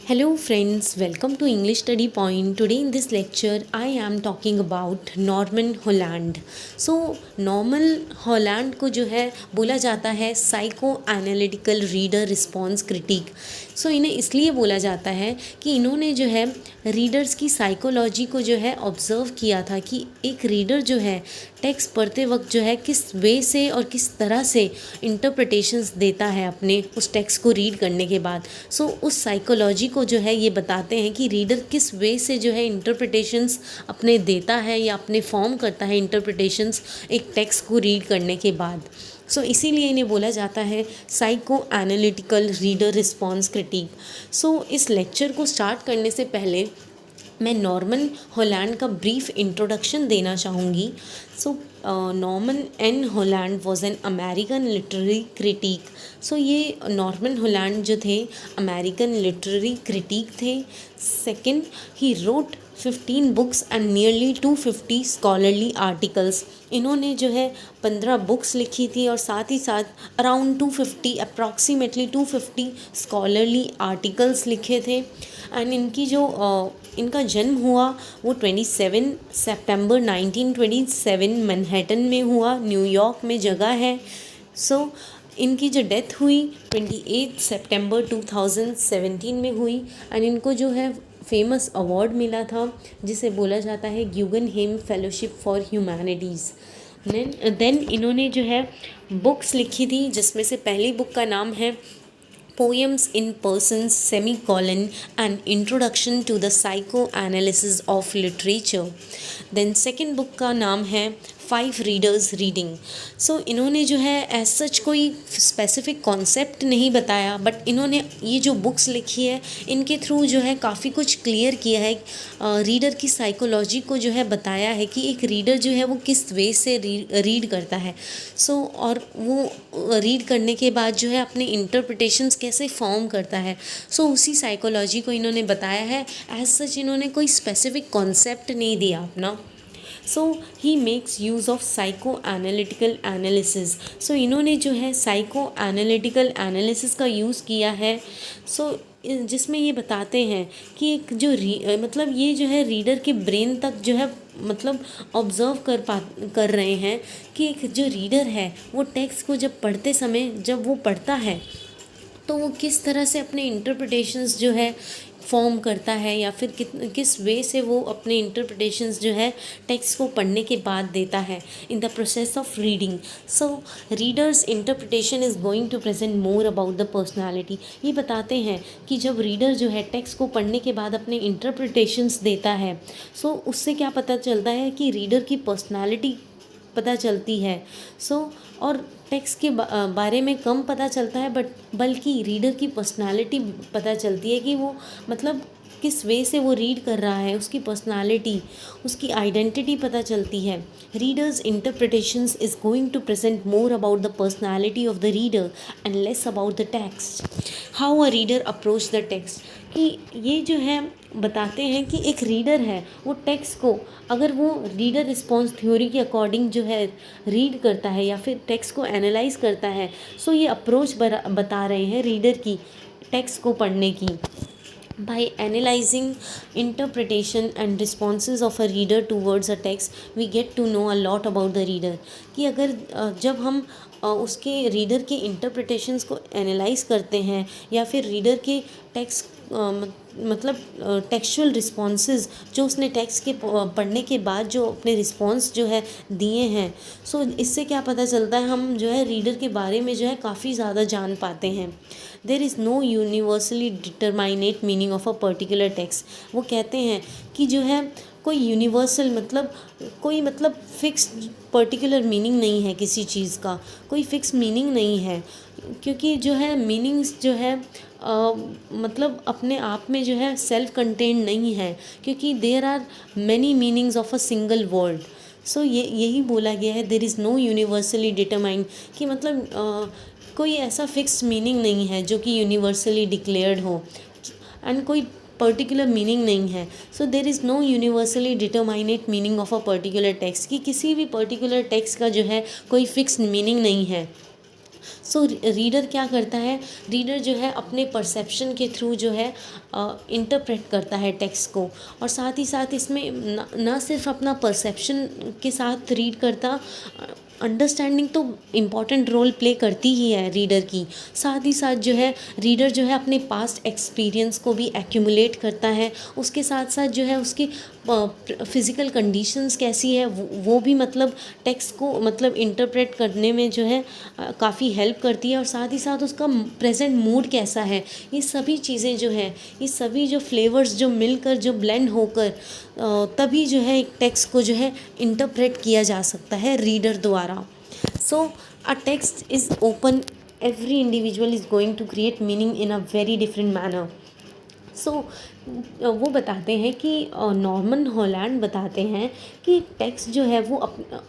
Hello friends, welcome to English Study Point. Today in this lecture I am talking about Norman Holland. So Norman Holland को जो है बोला जाता है psycho analytical reader response critic. So इन्हें इसलिए बोला जाता है कि इन्होंने जो है रीडर्स की साइकोलॉजी को जो है ऑब्ज़र्व किया था कि एक रीडर जो है टेक्स्ट पढ़ते वक्त जो है किस वे से और किस तरह से इंटरप्रिटेशंस देता है अपने उस टेक्स्ट को रीड करने के बाद. सो उस साइकोलॉजी को जो है ये बताते हैं कि रीडर किस वे से जो है इंटरप्रिटेशंस अपने देता है या अपने फॉर्म करता है इंटरप्रिटेशंस एक टेक्स्ट को रीड करने के बाद. सो इसीलिए इन्हें बोला जाता है psycho analytical reader response critic. So इस लेक्चर को स्टार्ट करने से पहले मैं नॉर्मन हॉलैंड का ब्रीफ इंट्रोडक्शन देना चाहूँगी. So Norman N Holland was an American literary critic. So ये नॉर्मन हॉलैंड जो थे अमेरिकन लिटरेरी क्रिटिक थे. Second, he wrote 15 books and nearly 250 scholarly articles. इन्होंने जो है 15 बुक्स लिखी थी और साथ ही साथ अराउंड 250 अप्रॉक्सीमेटली 250 स्कॉलरली आर्टिकल्स लिखे थे. एंड इनकी जो इनका जन्म हुआ वो 27 सितंबर 1927 मैनहट्टन में हुआ, न्यूयॉर्क में जगह है. सो इनकी जो डेथ हुई 28 सितंबर 2017 में हुई. एंड इनको जो है फेमस अवार्ड मिला था जिसे बोला जाता है ग्यूगनहेम फेलोशिप फॉर ह्यूमैनिटीज़. देन इन्होंने जो है बुक्स लिखी थी जिसमें से पहली बुक का नाम है Poems in Persons semicolon an introduction to the psychoanalysis of literature. Then second book का नाम है 5 रीडर्स रीडिंग. सो इन्होंने जो है एज सच कोई स्पेसिफिक कॉन्सेप्ट नहीं बताया, बट इन्होंने ये जो बुक्स लिखी है इनके थ्रू जो है काफ़ी कुछ क्लियर किया है. रीडर की साइकोलॉजी को जो है बताया है कि एक रीडर जो है वो किस वे से रीड करता है. सो और वो रीड करने के बाद जो है अपने इंटरप्रिटेशंस कैसे फॉर्म करता है. सो उसी साइकोलॉजी को इन्होंने बताया है. एज सच इन्होंने कोई स्पेसिफिक कॉन्सेप्ट नहीं दिया अपना. So he makes use of psycho analytical analysis. So इन्होंने जो है साइको एनालिटिकल एनालिसिस का यूज़ किया है. सो जिसमें ये बताते हैं कि एक जो मतलब ये जो है रीडर के ब्रेन तक जो है मतलब ऑब्ज़र्व कर रहे हैं कि एक जो रीडर है वो टेक्स्ट को जब पढ़ते समय जब वो पढ़ता है तो वो किस तरह से अपने इंटरप्रिटेशंस जो है फॉर्म करता है या फिर किस वे से वो अपने इंटरप्रिटेशंस जो है टेक्स्ट को पढ़ने के बाद देता है in the process of reading. So readers interpretation is going to present more about the personality. ये बताते हैं कि जब रीडर जो है टेक्स्ट को पढ़ने के बाद अपने इंटरप्रिटेशंस देता है सो उससे क्या पता चलता है कि रीडर की पर्सनालिटी पता चलती है. सो और टेक्स्ट के बारे में कम पता चलता है बल्कि रीडर की पर्सनालिटी पता चलती है कि वो मतलब किस वे से वो रीड कर रहा है, उसकी पर्सनालिटी, उसकी आइडेंटिटी पता चलती है. Readers interpretations is going to present more about the personality of the reader and less about the text. How a reader approach the text. कि ये जो है बताते हैं कि एक रीडर है वो टेक्स्ट को अगर वो रीडर रिस्पॉन्स थ्योरी के अकॉर्डिंग जो है रीड करता है या फिर टेक्स्ट को एनालाइज करता है. सो ये अप्रोच बता रहे हैं रीडर की टेक्स्ट को पढ़ने की. By analyzing interpretation and responses of a reader towards a text, we get to know a lot about the reader. कि अगर जब हम उसके रीडर के इंटरप्रिटेशंस को एनालाइज करते हैं या फिर रीडर के टेक्स्ट मतलब टेक्सचुअल रिस्पॉन्सेज जो उसने टेक्स्ट के पढ़ने के बाद जो अपने रिस्पॉन्स जो है दिए हैं. सो इससे क्या पता चलता है हम जो है रीडर के बारे में जो है काफ़ी ज़्यादा जान पाते हैं. There is no universally determinate meaning of a particular text. वो कहते हैं कि जो है कोई यूनिवर्सल मतलब कोई मतलब फिक्स पर्टिकुलर मीनिंग नहीं है किसी चीज़ का, कोई फिक्स मीनिंग नहीं है. क्योंकि जो है मीनिंग्स जो है मतलब अपने आप में जो है सेल्फ कंटेन्ड नहीं है, क्योंकि there are many meanings of a single word. So यही बोला गया है there is no universally determined कि मतलब कोई ऐसा फिक्स मीनिंग नहीं है जो कि यूनिवर्सली डिक्लेयर्ड हो एंड कोई पर्टिकुलर मीनिंग नहीं है. So there is no universally determinate meaning of a particular text कि किसी भी पर्टिकुलर टेक्स्ट का जो है कोई फिक्स मीनिंग नहीं है. सो रीडर क्या करता है, रीडर जो है अपने परसेप्शन के थ्रू जो है इंटरप्रेट करता है टेक्स्ट को, और साथ ही साथ इसमें न सिर्फ अपना परसेप्शन के साथ रीड करता, अंडरस्टैंडिंग तो इम्पॉर्टेंट रोल प्ले करती ही है रीडर की, साथ ही साथ जो है रीडर जो है अपने पास्ट एक्सपीरियंस को भी एक्यूमुलेट करता है, उसके साथ साथ जो है उसकी फिज़िकल कंडीशंस कैसी है वो भी मतलब टेक्स्ट को मतलब इंटरप्रेट करने में जो है काफ़ी हेल्प करती है, और साथ ही साथ उसका प्रेजेंट मूड कैसा है, ये सभी चीज़ें जो है, ये सभी जो फ्लेवर्स जो मिलकर जो ब्लेंड होकर तभी जो है एक टेक्स्ट को जो है इंटरप्रेट किया जा सकता है रीडर द्वारा। So a text is open, every individual is going to create meaning in a very different manner. सो वो बताते हैं कि नॉर्मन हॉलैंड बताते हैं कि टेक्स्ट जो है वो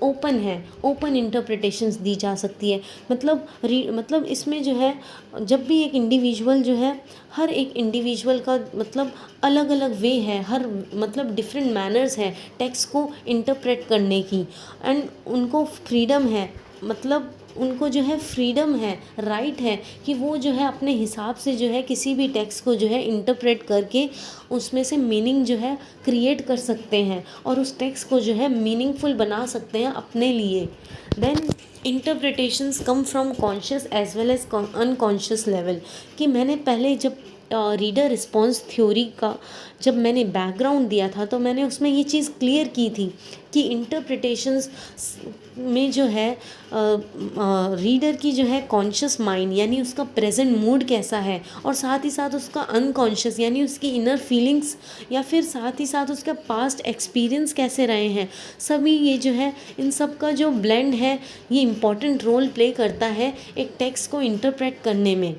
ओपन है, ओपन इंटरप्रिटेशंस दी जा सकती है, मतलब इसमें जो है जब भी एक इंडिविजुअल जो है, हर एक इंडिविजुअल का मतलब अलग अलग वे है, हर मतलब डिफरेंट मैनर्स है टेक्स्ट को इंटरप्रेट करने की, एंड उनको फ्रीडम है, मतलब उनको जो है फ्रीडम है, राइट है कि वो जो है अपने हिसाब से जो है किसी भी टेक्स्ट को जो है इंटरप्रेट करके उसमें से मीनिंग जो है क्रिएट कर सकते हैं, और उस टेक्स्ट को जो है मीनिंगफुल बना सकते हैं अपने लिए। Then interpretations come from conscious as well as unconscious level, कि मैंने पहले जब रीडर रिस्पॉन्स थ्योरी का जब मैंने बैकग्राउंड दिया था तो मैंने उसमें ये चीज़ क्लियर की थी कि इंटरप्रिटेशंस में जो है रीडर की जो है कॉन्शियस माइंड यानी उसका प्रेजेंट मूड कैसा है, और साथ ही साथ उसका अनकॉन्शियस यानी उसकी इनर फीलिंग्स, या फिर साथ ही साथ उसका पास्ट एक्सपीरियंस कैसे रहे हैं, सभी ये जो है इन सब का जो ब्लेंड है ये इम्पॉर्टेंट रोल प्ले करता है एक टेक्स्ट को इंटरप्रेट करने में।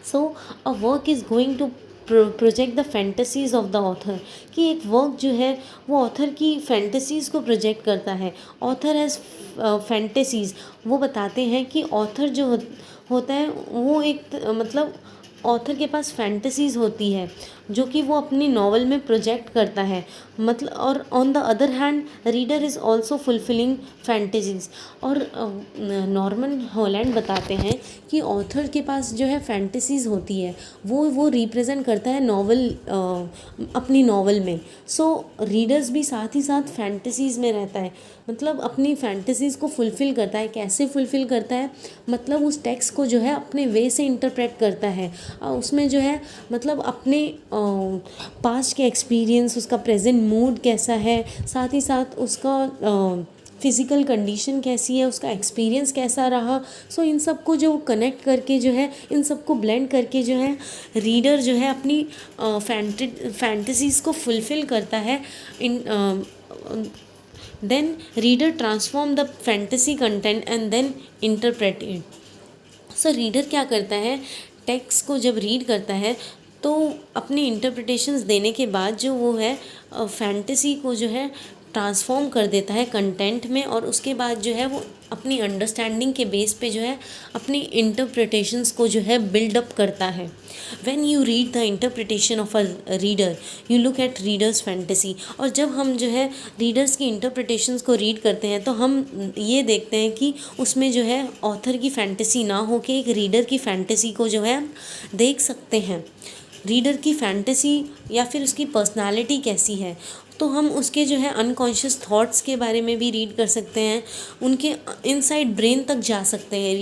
So a work is going to project the fantasies of the author, कि एक वर्क जो है वो ऑथर की फैंटेसीज़ को प्रोजेक्ट करता है। ऑथर हैज़ फैंटेसीज़, वो बताते हैं कि ऑथर जो होता है वो एक मतलब ऑथर के पास फैंटेसीज़ होती है जो कि वो अपनी नॉवल में प्रोजेक्ट करता है, मतलब और on the other hand reader is also fulfilling fantasies. और नॉर्मन हॉलैंड बताते हैं कि ऑथर के पास जो है फैंटेसीज़ होती है वो रिप्रेजेंट करता है नॉवल अपनी नॉवल में। सो रीडर्स भी साथ ही साथ फैंटेसीज़ में रहता है, मतलब अपनी फैंटेसीज़ को फुलफ़िल करता है। कैसे फुलफ़िल करता है, मतलब उस टेक्स्ट को जो है अपने वे से इंटरप्रेट करता है, उसमें जो है मतलब अपने पास्ट के एक्सपीरियंस, उसका प्रेजेंट मूड कैसा है, साथ ही साथ उसका फिज़िकल कंडीशन कैसी है, उसका एक्सपीरियंस कैसा रहा। सो इन सब को जो कनेक्ट करके जो है, इन सब को ब्लेंड करके जो है रीडर जो है अपनी फैंटेसीज़ को फुलफ़िल करता है। Then reader transform the fantasy content and then interpret it. So reader क्या करता है, टेक्स्ट को जब रीड करता है तो अपनी इंटरप्रिटेशंस देने के बाद जो वो है फैंटेसी को जो है ट्रांसफॉर्म कर देता है कंटेंट में, और उसके बाद जो है वो अपनी अंडरस्टैंडिंग के बेस पे जो है अपनी इंटरप्रिटेशंस को जो है बिल्डअप करता है। When you read the interpretation of a reader you look at readers fantasy, और जब हम जो है रीडर्स की इंटरप्रिटेशंस को रीड करते हैं तो हम ये देखते हैं कि उसमें जो है ऑथर की फैंटेसी ना हो के एक रीडर की फैंटेसी को जो है हम देख सकते हैं। रीडर की फैंटेसी या फिर उसकी पर्सनालिटी कैसी है, तो हम उसके जो है अनकॉन्शियस थॉट्स के बारे में भी रीड कर सकते हैं, उनके इनसाइड ब्रेन तक जा सकते हैं।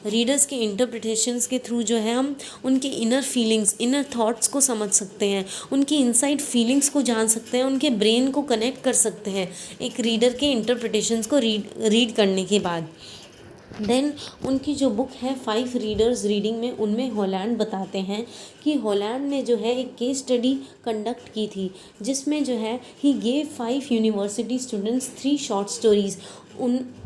रीडर्स के इंटरप्रिटेशंस के थ्रू जो है हम उनके इनर फीलिंग्स, इनर थॉट्स को समझ सकते हैं, उनकी इनसाइड फीलिंग्स को जान सकते हैं, उनके ब्रेन को कनेक्ट कर सकते हैं एक रीडर के इंटरप्रिटेशंस को रीड करने के बाद। देन उनकी जो बुक है 5 रीडर्स रीडिंग में, उनमें हॉलैंड बताते हैं कि हॉलैंड ने जो है एक केस स्टडी कंडक्ट की थी जिसमें जो है he gave 5 university students 3 short stories.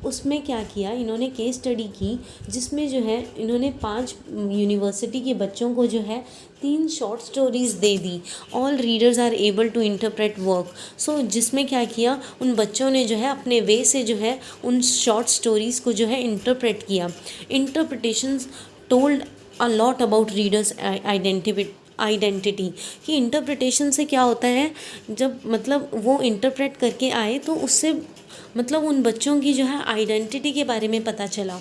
उसमें क्या किया, इन्होंने केस स्टडी की जिसमें जो है इन्होंने 5 यूनिवर्सिटी के बच्चों को जो है 3 शॉर्ट स्टोरीज़ दे दी। All readers are able to interpret work. So जिसमें क्या किया, उन बच्चों ने जो है अपने वे से जो है उन शॉर्ट स्टोरीज़ को जो है इंटरप्रेट किया। Interpretations told a lot about readers identity, कि इंटरप्रिटेशन से क्या होता है, जब मतलब वो इंटरप्रेट करके आए तो उससे मतलब उन बच्चों की जो है आइडेंटिटी के बारे में पता चला।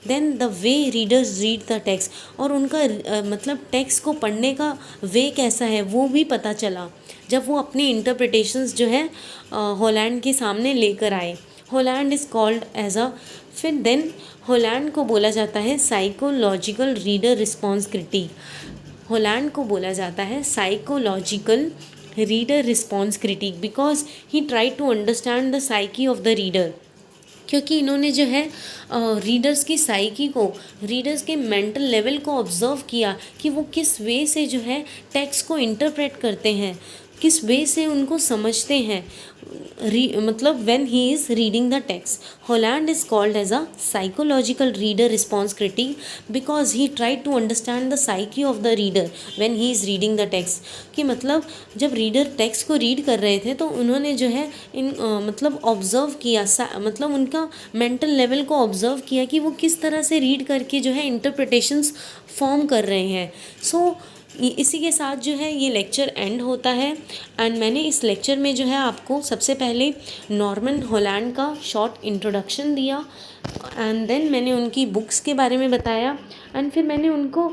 Then the way readers read the text, और उनका मतलब टेक्स्ट को पढ़ने का वे कैसा है वो भी पता चला जब वो अपनी इंटरप्रिटेशंस जो है हॉलैंड के सामने लेकर आए। Holland is called as a, फिर देन हॉलैंड को बोला जाता है psychological reader response critic. Holland को बोला जाता है psychological reader response critic because he try to understand the psyche of the reader, क्योंकि इन्होंने जो है रीडर्स की साइकी को, रीडर्स के मेंटल लेवल को ऑब्ज़र्व किया कि वो किस वे से जो है टेक्स्ट को इंटरप्रेट करते हैं, किस वे से उनको समझते हैं, मतलब when he is reading the text. Holland is called as a psychological reader response critic because he try to understand the psyche of the reader when he is reading the text. कि मतलब जब reader text को read कर रहे थे तो उन्होंने जो है मतलब ऑब्ज़र्व किया, मतलब उनका मेंटल लेवल को ऑब्ज़र्व किया कि वो किस तरह से रीड करके जो है इंटरप्रिटेशंस फॉर्म कर रहे हैं। सो इसी के साथ जो है ये लेक्चर एंड होता है। एंड मैंने इस लेक्चर में जो है आपको सबसे पहले नॉर्मन हॉलैंड का शॉर्ट इंट्रोडक्शन दिया, एंड देन मैंने उनकी बुक्स के बारे में बताया, एंड फिर मैंने उनको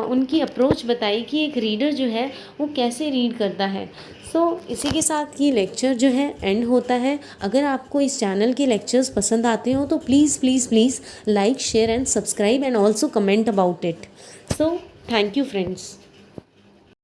उनकी अप्रोच बताई कि एक रीडर जो है वो कैसे रीड करता है। सो इसी के साथ ये लेक्चर जो है एंड होता है। अगर आपको इस चैनल के लेक्चर्स पसंद आते हो तो please please please like, share and subscribe and also comment about it. So thank you friends.